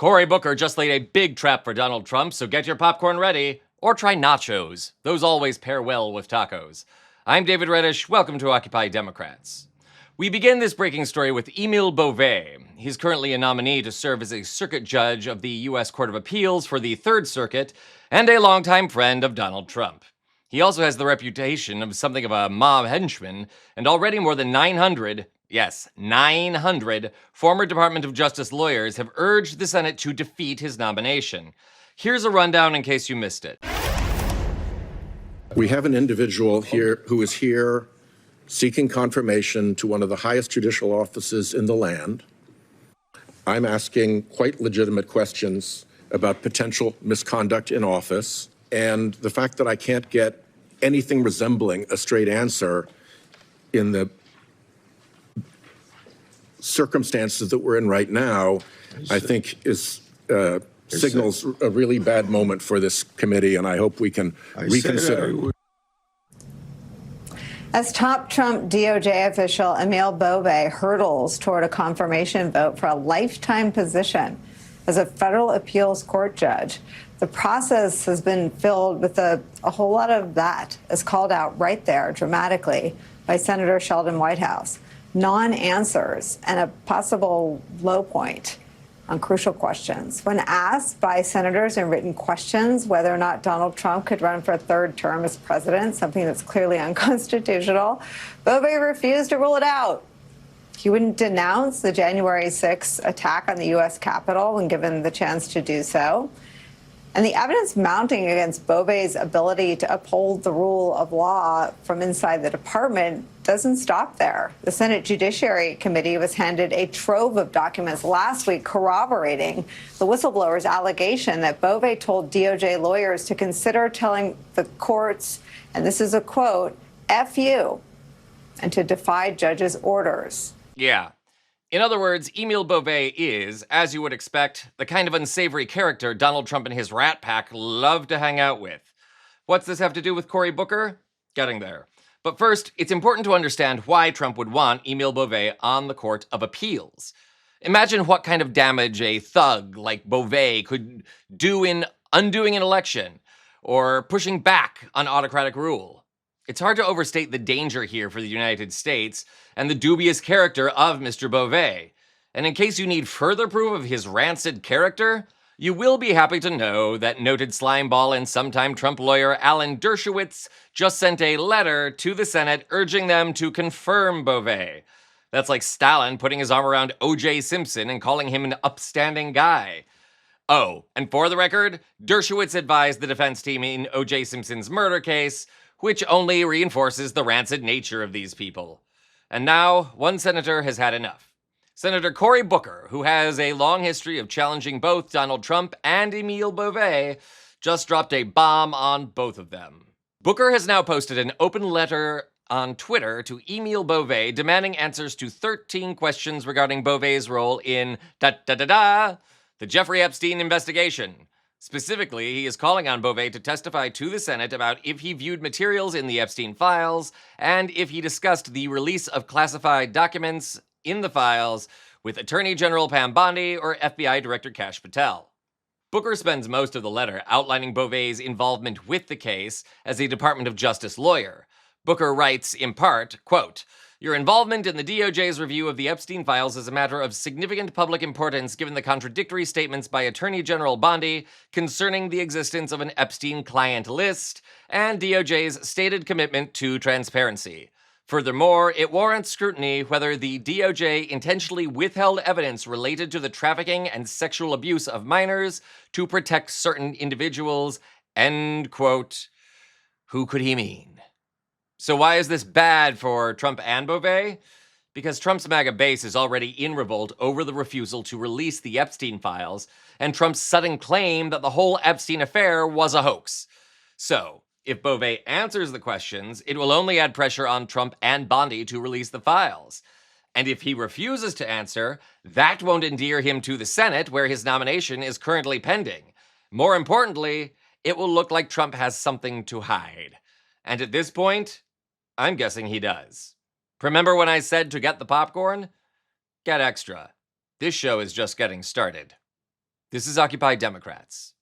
Cory Booker just laid a big trap for Donald Trump, so get your popcorn ready, or try nachos. Those always pair well with tacos. I'm David Reddish, welcome to Occupy Democrats. We begin this breaking story with Emil Bove. He's currently a nominee to serve as a circuit judge of the U.S. Court of Appeals for the Third Circuit, and a longtime friend of Donald Trump. He also has the reputation of something of a mob henchman, and already more than 900 former Department of Justice lawyers have urged the Senate to defeat his nomination. Here's a rundown in case you missed it. We have an individual here who is here seeking confirmation to one of the highest judicial offices in the land. I'm asking quite legitimate questions about potential misconduct in office, and the fact that I can't get anything resembling a straight answer in the circumstances that we're in right now, I think is signals a really bad moment for this committee, and I hope we can reconsider. As top Trump DOJ official Emil Bove hurdles toward a confirmation vote for a lifetime position as a federal appeals court judge, the process has been filled with a whole lot of that, as called out right there dramatically by Senator Sheldon Whitehouse. Non-answers and a possible low point on crucial questions. When asked by senators in written questions whether or not Donald Trump could run for a third term as president, something that's clearly unconstitutional, Bove refused to rule it out. He wouldn't denounce the January 6th attack on the U.S. Capitol when given the chance to do so. And the evidence mounting against Bove's ability to uphold the rule of law from inside the department doesn't stop there. The Senate Judiciary Committee was handed a trove of documents last week corroborating the whistleblower's allegation that Bove told DOJ lawyers to consider telling the courts, and this is a quote, "F you," and to defy judges' orders. Yeah. In other words, Emil Bove is, as you would expect, the kind of unsavory character Donald Trump and his rat pack love to hang out with. What's this have to do with Cory Booker? Getting there. But first, it's important to understand why Trump would want Emil Bove on the Court of Appeals. Imagine what kind of damage a thug like Bove could do in undoing an election, or pushing back on autocratic rule. It's hard to overstate the danger here for the United States and the dubious character of Mr. Bove. And in case you need further proof of his rancid character, you will be happy to know that noted slimeball and sometime Trump lawyer Alan Dershowitz just sent a letter to the Senate urging them to confirm Bove. That's like Stalin putting his arm around O.J. Simpson and calling him an upstanding guy. Oh, and for the record, Dershowitz advised the defense team in O.J. Simpson's murder case, which only reinforces the rancid nature of these people. And now, one senator has had enough. Senator Cory Booker, who has a long history of challenging both Donald Trump and Emil Bove, just dropped a bomb on both of them. Booker has now posted an open letter on Twitter to Emil Bove demanding answers to 13 questions regarding Bove's role in the Jeffrey Epstein investigation. Specifically, he is calling on Bove to testify to the Senate about if he viewed materials in the Epstein files and if he discussed the release of classified documents in the files with Attorney General Pam Bondi or FBI Director Kash Patel. Booker spends most of the letter outlining Bove's involvement with the case as a Department of Justice lawyer. Booker writes, in part, quote, "Your involvement in the DOJ's review of the Epstein files is a matter of significant public importance given the contradictory statements by Attorney General Bondi concerning the existence of an Epstein client list and DOJ's stated commitment to transparency. Furthermore, it warrants scrutiny whether the DOJ intentionally withheld evidence related to the trafficking and sexual abuse of minors to protect certain individuals." End quote. Who could he mean? So why is this bad for Trump and Bove? Because Trump's MAGA base is already in revolt over the refusal to release the Epstein files, and Trump's sudden claim that the whole Epstein affair was a hoax. So, if Bove answers the questions, it will only add pressure on Trump and Bondi to release the files. And if he refuses to answer, that won't endear him to the Senate, where his nomination is currently pending. More importantly, it will look like Trump has something to hide. And at this point, I'm guessing he does. Remember when I said to get the popcorn? Get extra. This show is just getting started. This is Occupy Democrats.